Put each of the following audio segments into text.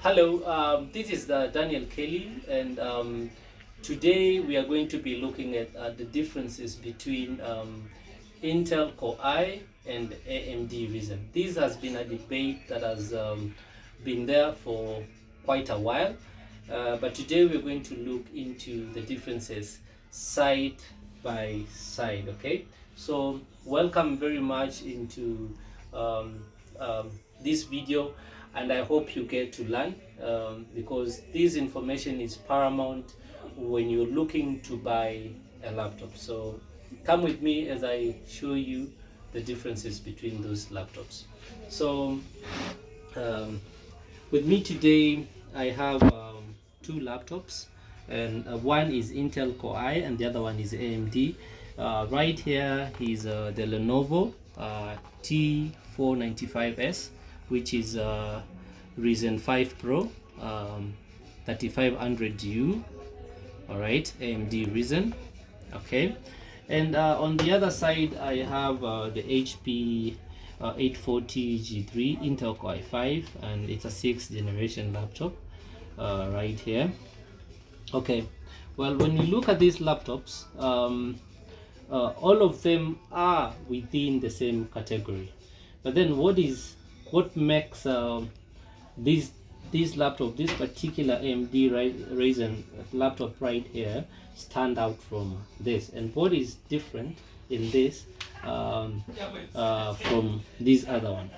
Hello, this is Daniel Kelly, and today we are going to be looking at the differences between Intel Core I and AMD Ryzen. This has been a debate that has been there for quite a while, but today we're going to look into the differences side by side. Okay, so welcome very much into um, this video, and I hope you get to learn because this information is paramount when you're looking to buy a laptop. So come with me as I show you the differences between those laptops. So um, with me today I have two laptops, and one is Intel Core I and the other one is AMD. Right here is the Lenovo T495S, which is Ryzen 5 Pro 3500U. All right, AMD Ryzen. Okay, and on the other side I have the HP 840 G3 Intel Core i5, and it's a 6th generation laptop right here. Okay, well, when you look at these laptops, all of them are within the same category, but then what makes this laptop, this particular AMD Ryzen laptop right here, stand out from this, and what is different in this from this other one?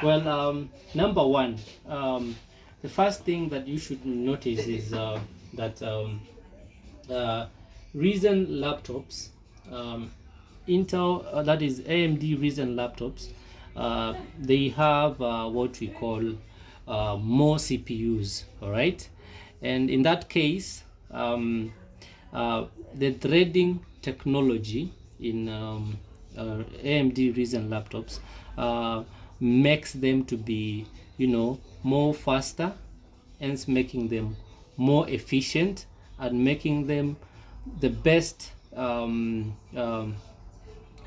Well, number one, the first thing that you should notice is that Ryzen laptops, Intel, that is AMD Ryzen laptops, they have what we call more CPUs. All right, and in that case, the threading technology in AMD Ryzen laptops makes them to be, more faster, hence making them more efficient and making them the best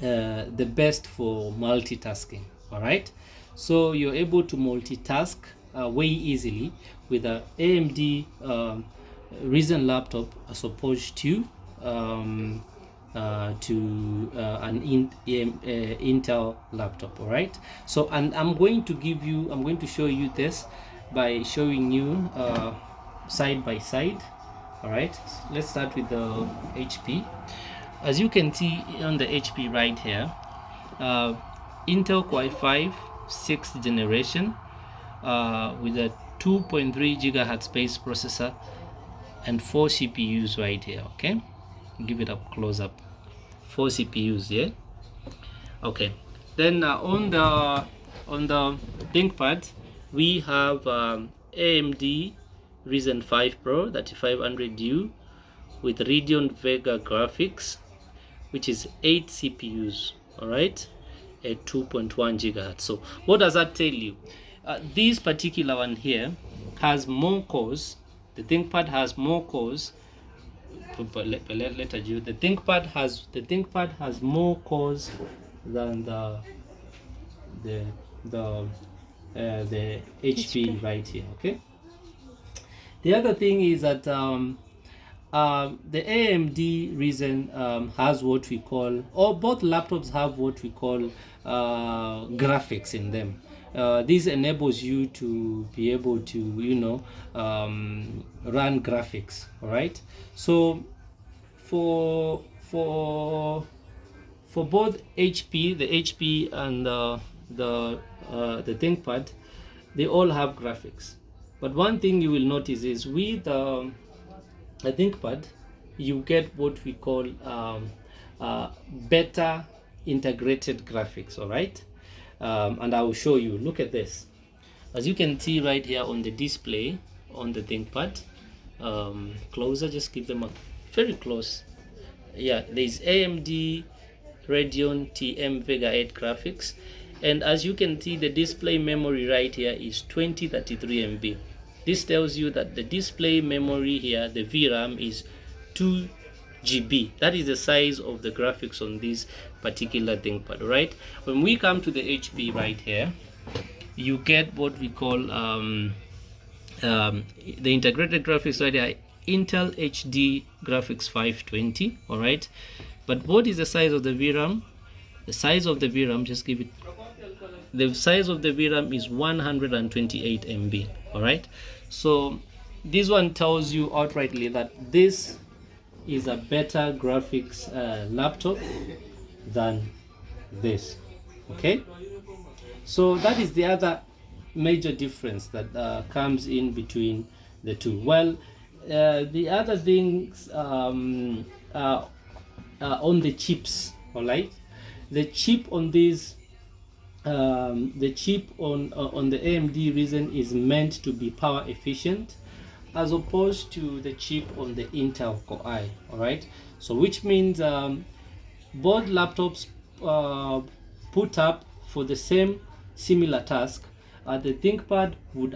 the best for multitasking. All right, so you're able to multitask way easily with a AMD Ryzen laptop as opposed to an Intel laptop. All right, so, and I'm going to show you this by showing you side by side. All right, let's start with the HP. As you can see on the HP right here, Intel Core i5 6th generation with a 2.3 gigahertz base processor and 4 CPUs right here. Okay, give it a close up. 4 CPUs, yeah. Okay, then on the ThinkPad we have AMD Ryzen 5 Pro 3500U with Radeon Vega graphics, which is 8 CPUs. All right, at 2.1 gigahertz. So what does that tell you? This particular one here has more cores. The ThinkPad has more cores. The ThinkPad has more cores than the HP right here. Okay. The other thing is that the AMD Ryzen has what we call, or both laptops have what we call graphics in them. This enables you to be able to run graphics. All right, so for both the HP and the ThinkPad, they all have graphics. But one thing you will notice is with the ThinkPad, you get what we call better integrated graphics. All right, and I will show you. Look at this. As you can see right here on the display on the ThinkPad, closer, just give them a very close. Yeah, there's AMD Radeon TM Vega 8 graphics, and as you can see, the display memory right here is 2033 MB. This tells you that the display memory here, the VRAM, is 2 GB. That is the size of the graphics on this particular ThinkPad. Right, when we come to the HP right here, you get what we call the integrated graphics right here, Intel HD graphics 520. All right, but what is the size of the VRAM? The size of the VRAM, just give it, the size of the VRAM is 128 MB. All right, so this one tells you outrightly that this is a better graphics laptop than this. Okay, so that is the other major difference that comes in between the two. Well, the other things on the chips. All right, the chip on this the chip on the AMD Ryzen is meant to be power efficient, as opposed to the chip on the Intel Core i. All right, so which means both laptops put up for the same similar task. The ThinkPad would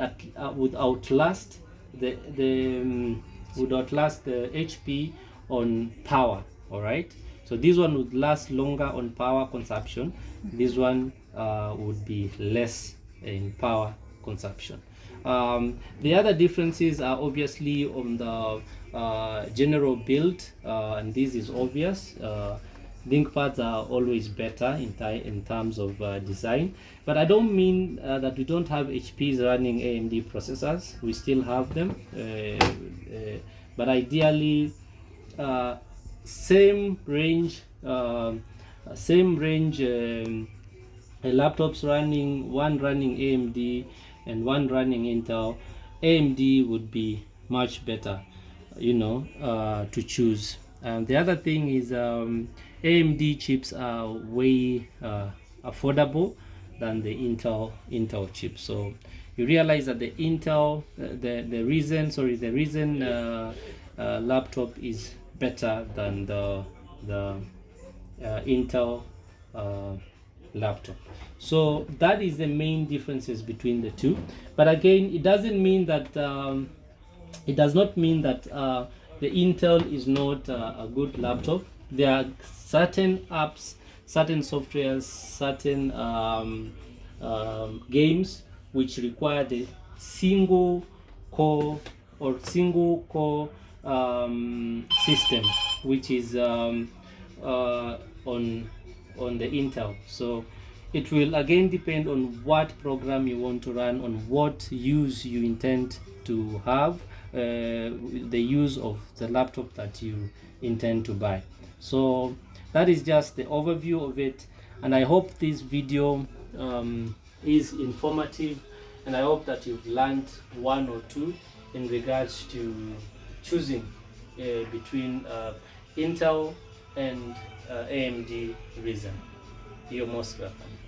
outlast the HP on power. All right, so this one would last longer on power consumption. This one would be less in power consumption. The other differences are obviously on the general build, and this is obvious. ThinkPads are always better in terms of design, but I don't mean that we don't have HPs running AMD processors. We still have them, but ideally same range laptops running, one running AMD and one running Intel. AMD would be much better, to choose. And the other thing is AMD chips are way affordable than the Intel chips. So you realize that the Intel, the Ryzen laptop is better than the Intel laptop. So that is the main differences between the two. But again, it doesn't mean that it does not mean that the Intel is not a good laptop. There are certain apps, certain softwares, certain games which require the single core system, which is on the Intel. So it will again depend on what program you want to run, on what use you intend to have, the use of the laptop that you intend to buy. So that is just the overview of it, and I hope this video is informative, and I hope that you've learned one or two in regards to choosing between Intel and AMD Ryzen. You're most welcome.